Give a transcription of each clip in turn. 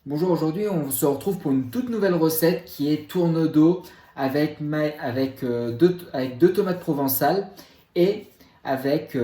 Bonjour, aujourd'hui on se retrouve pour une toute nouvelle recette qui est tourne d'eau avec deux tomates provençales et avec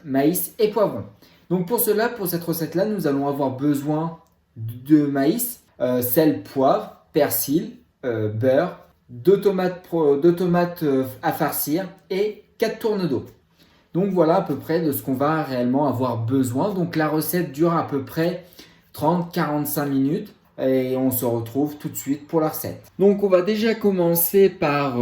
maïs et poivron. Donc pour cela, pour cette recette-là, nous allons avoir besoin de maïs, sel, poivre, persil, beurre, deux tomates à farcir et 4 tournes d'eau. Donc voilà à peu près de ce qu'on va réellement avoir besoin. Donc la recette dure à peu près 30-45 minutes et on se retrouve tout de suite pour la recette. Donc on va déjà commencer par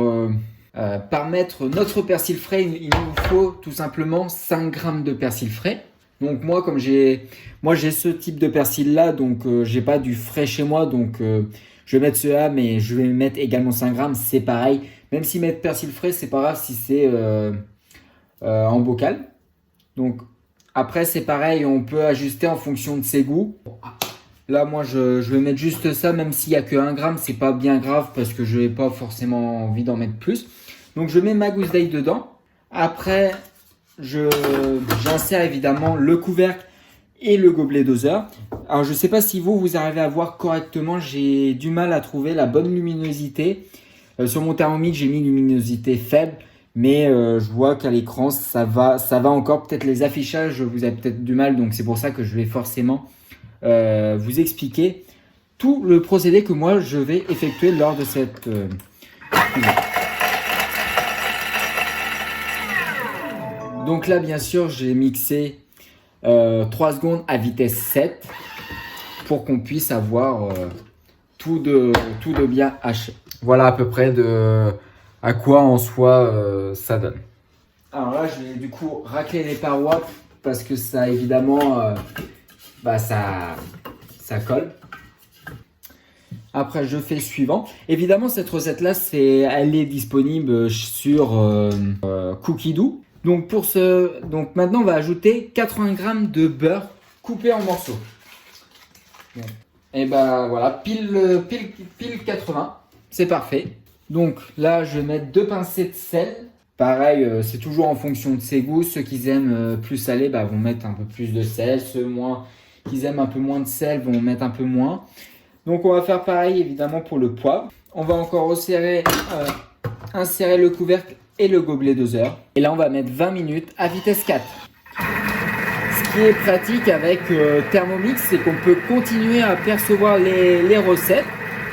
mettre notre persil frais. Il nous faut tout simplement 5 grammes de persil frais. Donc moi comme j'ai ce type de persil là, donc j'ai pas du frais chez moi, donc je vais mettre cela, mais je vais mettre également 5 grammes, c'est pareil. Même si mettre persil frais, c'est pas grave si c'est en bocal. Donc après c'est pareil, on peut ajuster en fonction de ses goûts. Là moi je vais mettre juste ça, même s'il n'y a que 1 gramme, c'est pas bien grave parce que je n'ai pas forcément envie d'en mettre plus. Donc je mets ma gousse d'ail dedans. Après j'insère évidemment le couvercle et le gobelet doseur. Alors je sais pas si vous arrivez à voir correctement, j'ai du mal à trouver la bonne luminosité. Sur mon thermomètre j'ai mis luminosité faible. Mais je vois qu'à l'écran, ça va encore. Peut-être les affichages, vous avez peut-être du mal. Donc c'est pour ça que je vais forcément vous expliquer tout le procédé que moi, je vais effectuer lors de cette Donc là, bien sûr, j'ai mixé 3 secondes à vitesse 7 pour qu'on puisse avoir tout de bien haché. Voilà à peu près à quoi en soi ça donne. Alors là, je vais du coup racler les parois parce que ça évidemment ça colle. Après, je fais suivant. Évidemment, cette recette-là, elle est disponible sur Cookidoo. Donc maintenant, on va ajouter 80 g de beurre coupé en morceaux. Et ben voilà, pile 80, c'est parfait. Donc là, je vais mettre 2 pincées de sel. Pareil, c'est toujours en fonction de ses goûts. Ceux qui aiment plus salé vont mettre un peu plus de sel. Ceux qui aiment un peu moins de sel vont mettre un peu moins. Donc on va faire pareil évidemment pour le poivre. On va encore insérer le couvercle et le gobelet doseur. Et là, on va mettre 20 minutes à vitesse 4. Ce qui est pratique avec Thermomix, c'est qu'on peut continuer à percevoir les recettes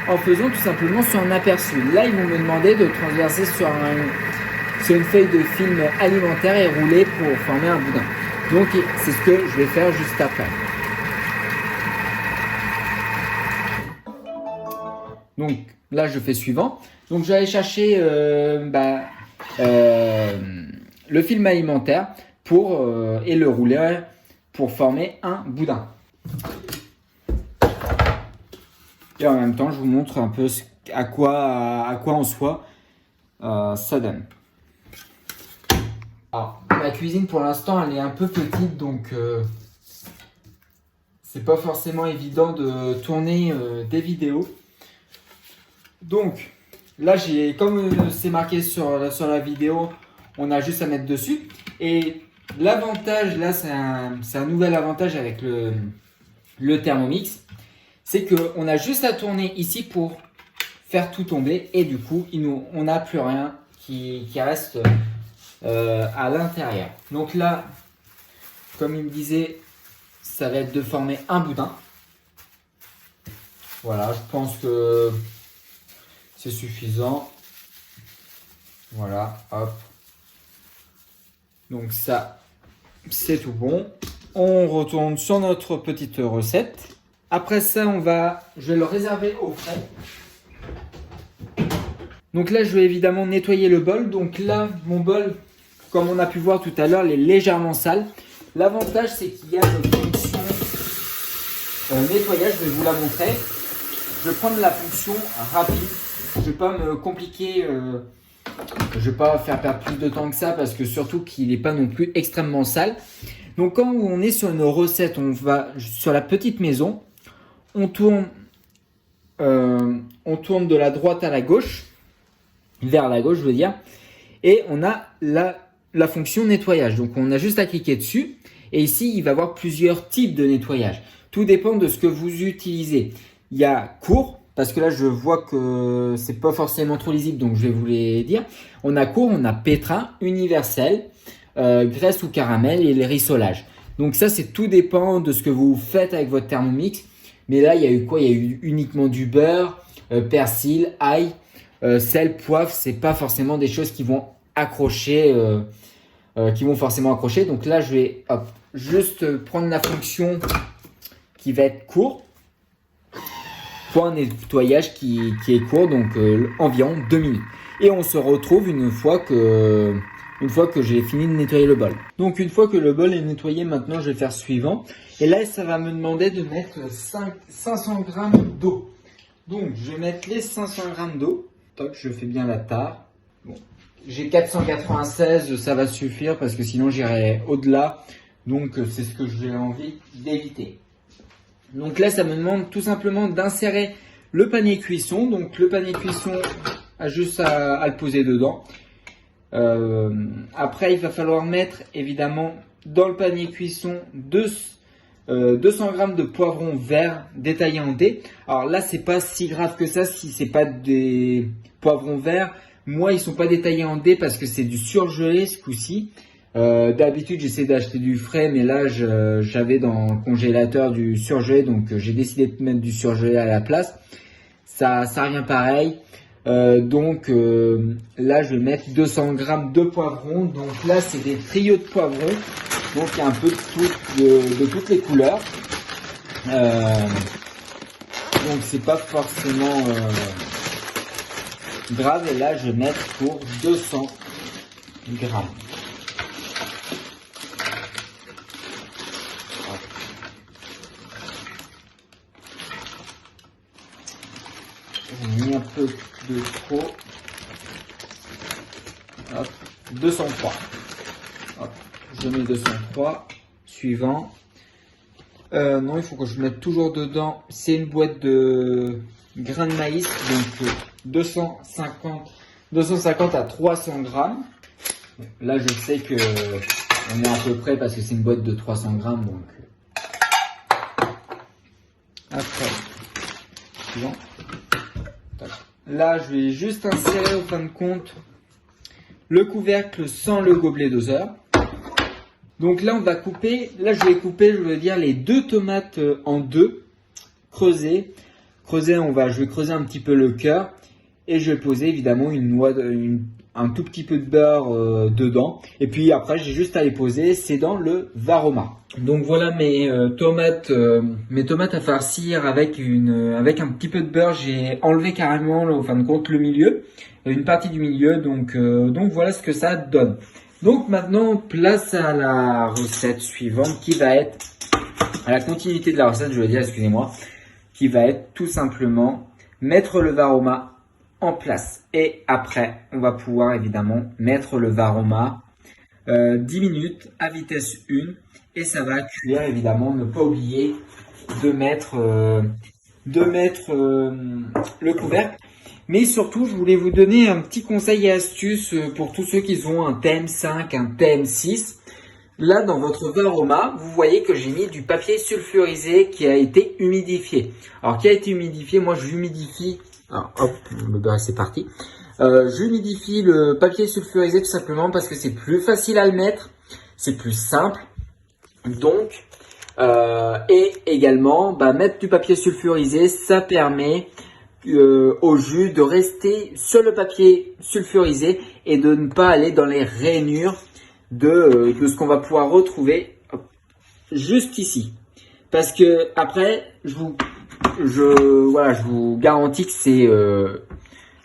en faisant tout simplement sur un aperçu. Là, ils vont me demander de transverser sur une feuille de film alimentaire et rouler pour former un boudin. Donc, c'est ce que je vais faire juste après. Donc, là, je fais suivant. Donc, j'allais chercher le film alimentaire et le rouler pour former un boudin. Et en même temps, je vous montre un peu à quoi en soi ça donne. Alors, ma cuisine pour l'instant, elle est un peu petite, donc c'est pas forcément évident de tourner des vidéos. Donc, là, comme c'est marqué sur la vidéo, on a juste à mettre dessus. Et l'avantage, là, c'est un nouvel avantage avec le Thermomix. C'est qu'on a juste à tourner ici pour faire tout tomber et du coup, on n'a plus rien qui reste à l'intérieur. Donc là, comme il me disait, ça va être de former un boudin. Voilà, je pense que c'est suffisant. Voilà, hop. Donc ça, c'est tout bon. On retourne sur notre petite recette. Après ça, je vais le réserver au frais. Donc là, je vais évidemment nettoyer le bol. Donc là, mon bol, comme on a pu voir tout à l'heure, il est légèrement sale. L'avantage, c'est qu'il y a une fonction nettoyage. Je vais vous la montrer. Je vais prendre la fonction rapide. Je ne vais pas me compliquer. Je ne vais pas faire perdre plus de temps que ça parce que surtout qu'il n'est pas non plus extrêmement sale. Donc quand on est sur une recette, on va sur la petite maison. On tourne de la droite à la gauche, vers la gauche je veux dire, et on a la fonction nettoyage. Donc on a juste à cliquer dessus, et ici il va y avoir plusieurs types de nettoyage. Tout dépend de ce que vous utilisez. Il y a court, parce que là je vois que c'est pas forcément trop lisible, donc je vais vous les dire. On a court, on a pétrin, universel, graisse ou caramel et les rissolages. Donc ça, c'est tout dépend de ce que vous faites avec votre Thermomix. Mais là, il y a eu quoi? Il y a eu uniquement du beurre, persil, ail, sel, poivre. C'est pas forcément des choses qui vont accrocher, qui vont forcément accrocher. Donc là, je vais juste prendre la fonction qui va être court pour un nettoyage qui est court, donc environ 2 minutes. Et on se retrouve une fois que j'ai fini de nettoyer le bol. Donc une fois que le bol est nettoyé, maintenant je vais faire suivant. Et là, ça va me demander de mettre 500 g d'eau. Donc je vais mettre les 500 g d'eau. Toc, je fais bien la tare. Bon. J'ai 496, ça va suffire parce que sinon j'irai au-delà. Donc c'est ce que j'ai envie d'éviter. Donc là, ça me demande tout simplement d'insérer le panier cuisson. Donc le panier cuisson, a juste à le poser dedans. Après, il va falloir mettre évidemment dans le panier cuisson 200 g de poivrons verts détaillés en dés. Alors là, c'est pas si grave que ça si c'est pas des poivrons verts. Moi, ils sont pas détaillés en dés parce que c'est du surgelé ce coup-ci. D'habitude, j'essaie d'acheter du frais, mais là, j'avais dans le congélateur du surgelé, donc j'ai décidé de mettre du surgelé à la place. Ça revient pareil. Donc là, je vais mettre 200 g de poivrons. Donc là, c'est des trios de poivrons. Donc il y a un peu de toutes les couleurs. Donc c'est pas forcément grave. Et là, je vais mettre pour 200 g. J'ai mis un peu de trop. Hop, 203. Hop, je mets 203. Suivant. Non, il faut que je mette toujours dedans. C'est une boîte de grains de maïs, donc 250 à 300 grammes. Là, je sais que on est à peu près parce que c'est une boîte de 300 grammes, donc. Après, suivant. Là, je vais juste insérer au fin de compte le couvercle sans le gobelet doseur. Donc là, on va couper. Là, je vais couper, je veux dire, les 2 tomates en 2, creuser. Je vais creuser un petit peu le cœur et je vais poser évidemment un tout petit peu de beurre dedans. Et puis après, j'ai juste à les poser. C'est dans le Varoma. Donc voilà mes tomates à farcir avec un petit peu de beurre. J'ai enlevé carrément, là, au fin de compte, le milieu, une partie du milieu. Donc voilà ce que ça donne. Donc maintenant, place à la recette suivante qui va être, à la continuité de la recette, je veux dire, excusez-moi, qui va être tout simplement mettre le Varoma en place. Et après, on va pouvoir évidemment mettre le Varoma 10 minutes à vitesse 1 et ça va cuire évidemment. Ne pas oublier de mettre le couvercle. Mais surtout, je voulais vous donner un petit conseil et astuce pour tous ceux qui ont un TM5, un TM6. Là, dans votre Varoma, vous voyez que j'ai mis du papier sulfurisé qui a été humidifié. Alors, qui a été humidifié? Moi, j'humidifie. Alors, hop, c'est parti. J'humidifie le papier sulfurisé tout simplement parce que c'est plus facile à le mettre, c'est plus simple. Donc, et également, mettre du papier sulfurisé, ça permet au jus de rester sur le papier sulfurisé et de ne pas aller dans les rainures de ce qu'on va pouvoir retrouver juste ici. Parce que après, je vous garantis que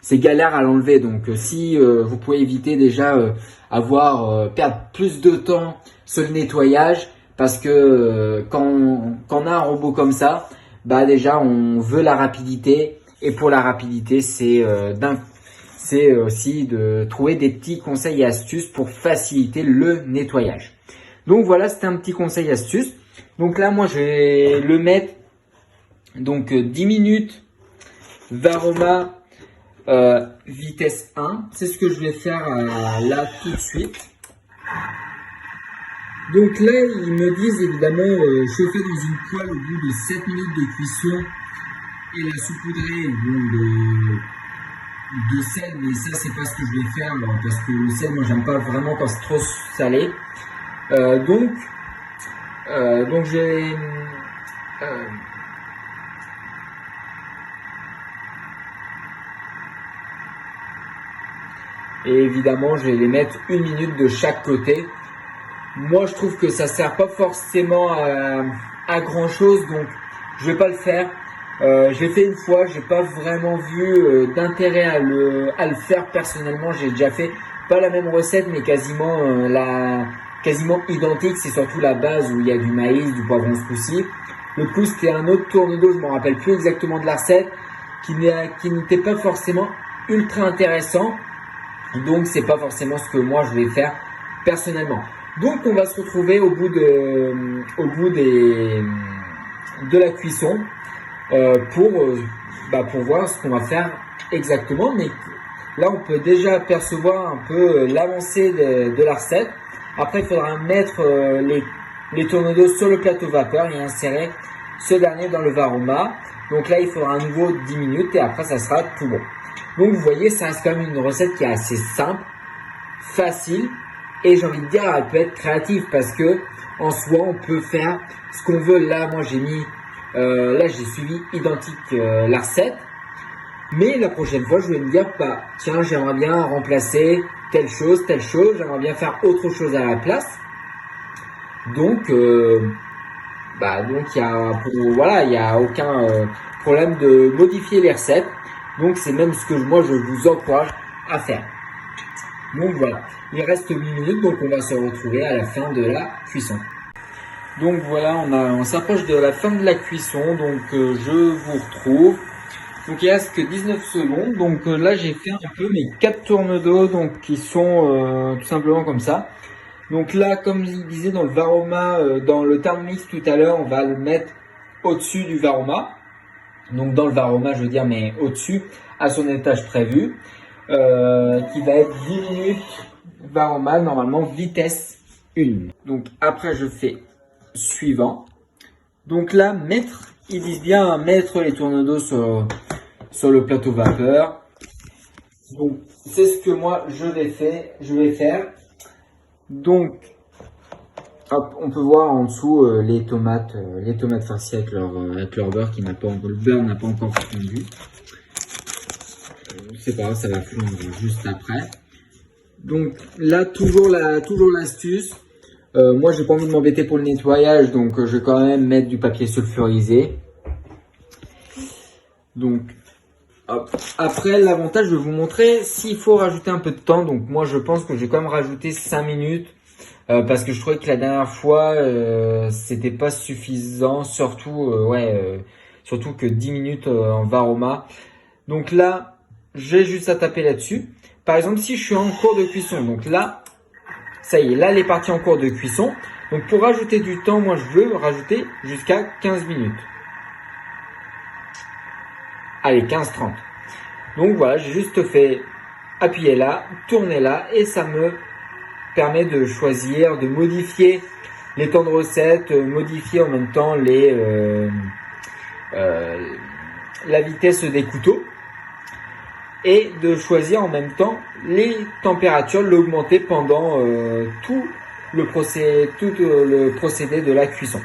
c'est galère à l'enlever. Donc si vous pouvez éviter déjà perdre plus de temps sur le nettoyage, parce que quand on a un robot comme ça, déjà on veut la rapidité. Et pour la rapidité, c'est aussi de trouver des petits conseils et astuces pour faciliter le nettoyage. Donc voilà, c'était un petit conseil et astuce. Donc là, moi, je vais le mettre 10 minutes Varoma vitesse 1. C'est ce que je vais faire là tout de suite. Donc là, ils me disent évidemment chauffer dans une poêle au bout de 7 minutes de cuisson et la saupoudrer de sel, mais ça c'est pas ce que je vais faire parce que le sel, moi j'aime pas vraiment quand c'est trop salé. Donc j'ai et évidemment je vais les mettre 1 minute de chaque côté. Moi je trouve que ça sert pas forcément à grand chose, donc je vais pas le faire. Je l'ai fait une fois, j'ai pas vraiment vu d'intérêt à le faire personnellement. J'ai déjà fait pas la même recette, mais quasiment identique. C'est surtout la base où il y a du maïs, du poivron ce coup-ci. Le coup c'était un autre tourne-dos, je me rappelle plus exactement de la recette, qui n'était pas forcément ultra intéressant. Donc c'est pas forcément ce que moi je vais faire personnellement. Donc on va se retrouver au bout de la cuisson pour voir ce qu'on va faire exactement. Mais là on peut déjà apercevoir un peu l'avancée de la recette. Après il faudra mettre les tournedos sur le plateau vapeur et insérer ce dernier dans le varoma. Donc là il faudra à nouveau 10 minutes et après ça sera tout bon. Donc vous voyez, ça reste quand même une recette qui est assez simple, facile, et j'ai envie de dire, elle peut être créative parce que en soi, on peut faire ce qu'on veut. Là, moi j'ai suivi identique la recette, mais la prochaine fois, je vais me dire, tiens, j'aimerais bien remplacer telle chose, j'aimerais bien faire autre chose à la place. Donc il y a aucun problème de modifier les recettes. Donc c'est même ce que moi je vous encourage à faire. Donc voilà, il reste 8 minutes, donc on va se retrouver à la fin de la cuisson. Donc voilà, on s'approche de la fin de la cuisson, donc je vous retrouve. Donc il reste que 19 secondes, donc là j'ai fait un peu mes 4 tournes d'eau, donc qui sont tout simplement comme ça. Donc là, comme je disais dans le varoma, dans le Thermomix tout à l'heure, on va le mettre au-dessus du varoma. Donc dans le varoma, je veux dire, mais au-dessus, à son étage prévu, qui va être 10 minutes varoma, normalement vitesse 1. Donc après, je fais suivant. Donc là, ils disent bien mettre les tournes d'eau sur le plateau vapeur. Donc c'est ce que moi je vais faire. Donc hop, on peut voir en dessous les tomates farcies avec leur beurre le beurre n'a pas encore fondu. C'est pas grave, ça va fondre juste après. Donc là, toujours l'astuce. Moi, j'ai pas envie de m'embêter pour le nettoyage, donc je vais quand même mettre du papier sulfurisé. Donc, hop. Après, l'avantage, je vais vous montrer s'il faut rajouter un peu de temps. Donc moi, je pense que je vais quand même rajouter 5 minutes. Parce que je trouvais que la dernière fois c'était pas suffisant, surtout que 10 minutes en varoma. Donc là, j'ai juste à taper là-dessus. Par exemple, si je suis en cours de cuisson, donc là, ça y est, là elle est partie en cours de cuisson. Donc pour rajouter du temps, moi je veux rajouter jusqu'à 15 minutes. Allez, 15-30. Donc voilà, j'ai juste fait appuyer là, tourner là, et ça me permet de choisir, de modifier les temps de recette, modifier en même temps la vitesse des couteaux et de choisir en même temps les températures, l'augmenter pendant tout le procédé de la cuisson.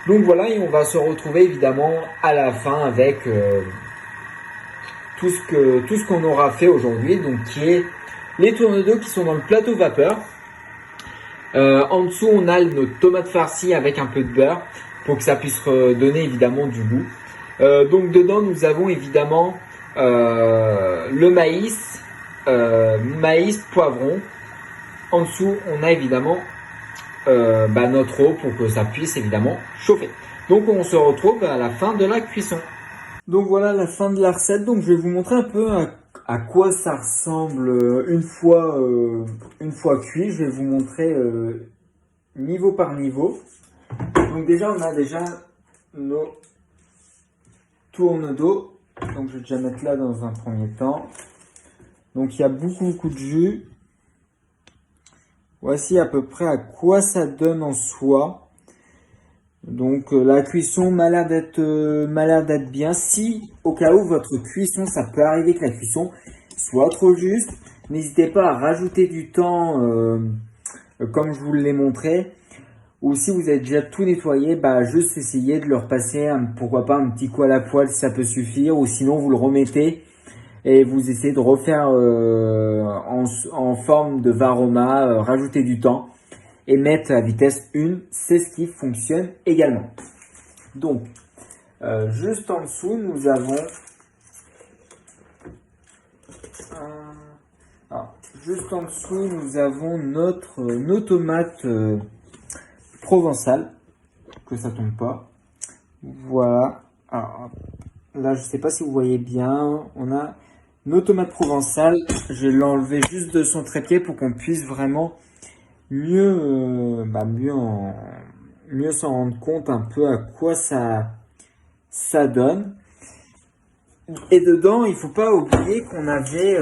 Donc voilà, et on va se retrouver évidemment à la fin avec tout ce qu'on aura fait aujourd'hui, donc qui est les tournes d'eau qui sont dans le plateau vapeur. En dessous, on a nos tomates farcies avec un peu de beurre pour que ça puisse donner évidemment du goût. Donc dedans, nous avons évidemment le maïs, poivron. En dessous, on a évidemment notre eau pour que ça puisse évidemment chauffer. Donc on se retrouve à la fin de la cuisson. Donc voilà la fin de la recette. Donc je vais vous montrer un peu à quoi ça ressemble une fois cuit. Je vais vous montrer niveau par niveau. Donc déjà on a nos tournes d'eau. Donc je vais déjà mettre là dans un premier temps. Donc il y a beaucoup de jus. Voici à peu près à quoi ça donne en soi. Donc la cuisson m'a l'air d'être bien. Si au cas où votre cuisson, ça peut arriver que la cuisson soit trop juste, n'hésitez pas à rajouter du temps comme je vous l'ai montré. Ou si vous avez déjà tout nettoyé, bah juste essayez de le repasser, pourquoi pas un petit coup à la poêle si ça peut suffire. Ou sinon vous le remettez et vous essayez de refaire en forme de varoma, rajouter du temps et mettre à vitesse 1, c'est ce qui fonctionne également. Donc, juste en dessous, nous avons nos tomates provençales, que ça tombe pas. Voilà. Alors, là, je sais pas si vous voyez bien, on a nos tomates provençales. Je vais l'enlever juste de son trépied pour qu'on puisse vraiment mieux s'en rendre compte un peu à quoi ça donne. Et dedans, il faut pas oublier qu'on avait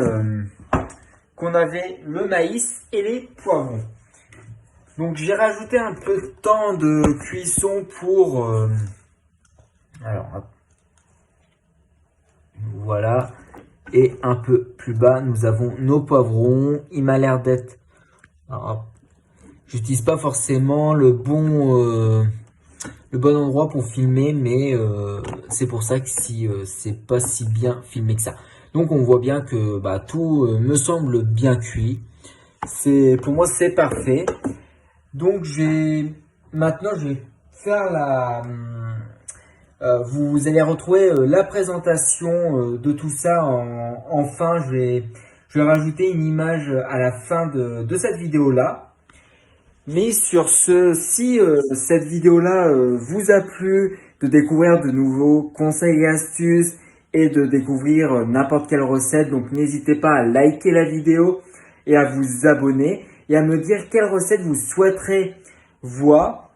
le maïs et les poivrons. Donc j'ai rajouté un peu de temps de cuisson pour voilà. Et un peu plus bas, nous avons nos poivrons. Il m'a l'air d'être... J'utilise pas forcément le bon endroit pour filmer, mais c'est pour ça que c'est pas si bien filmé que ça. Donc on voit bien que tout me semble bien cuit. Pour moi c'est parfait. Donc maintenant je vais faire vous allez retrouver la présentation de tout ça en fin. Je vais rajouter une image à la fin de cette vidéo là. Mais sur ce, si cette vidéo-là vous a plu, de découvrir de nouveaux conseils et astuces et de découvrir n'importe quelle recette, donc n'hésitez pas à liker la vidéo et à vous abonner et à me dire quelle recette vous souhaiterez voir.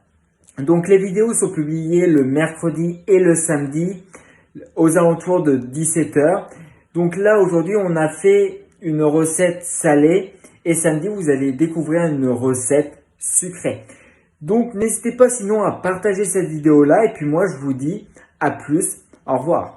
Donc les vidéos sont publiées le mercredi et le samedi aux alentours de 17h. Donc là aujourd'hui on a fait une recette salée et samedi vous allez découvrir une recette sucrée. Donc n'hésitez pas sinon à partager cette vidéo là et puis moi je vous dis à plus, au revoir.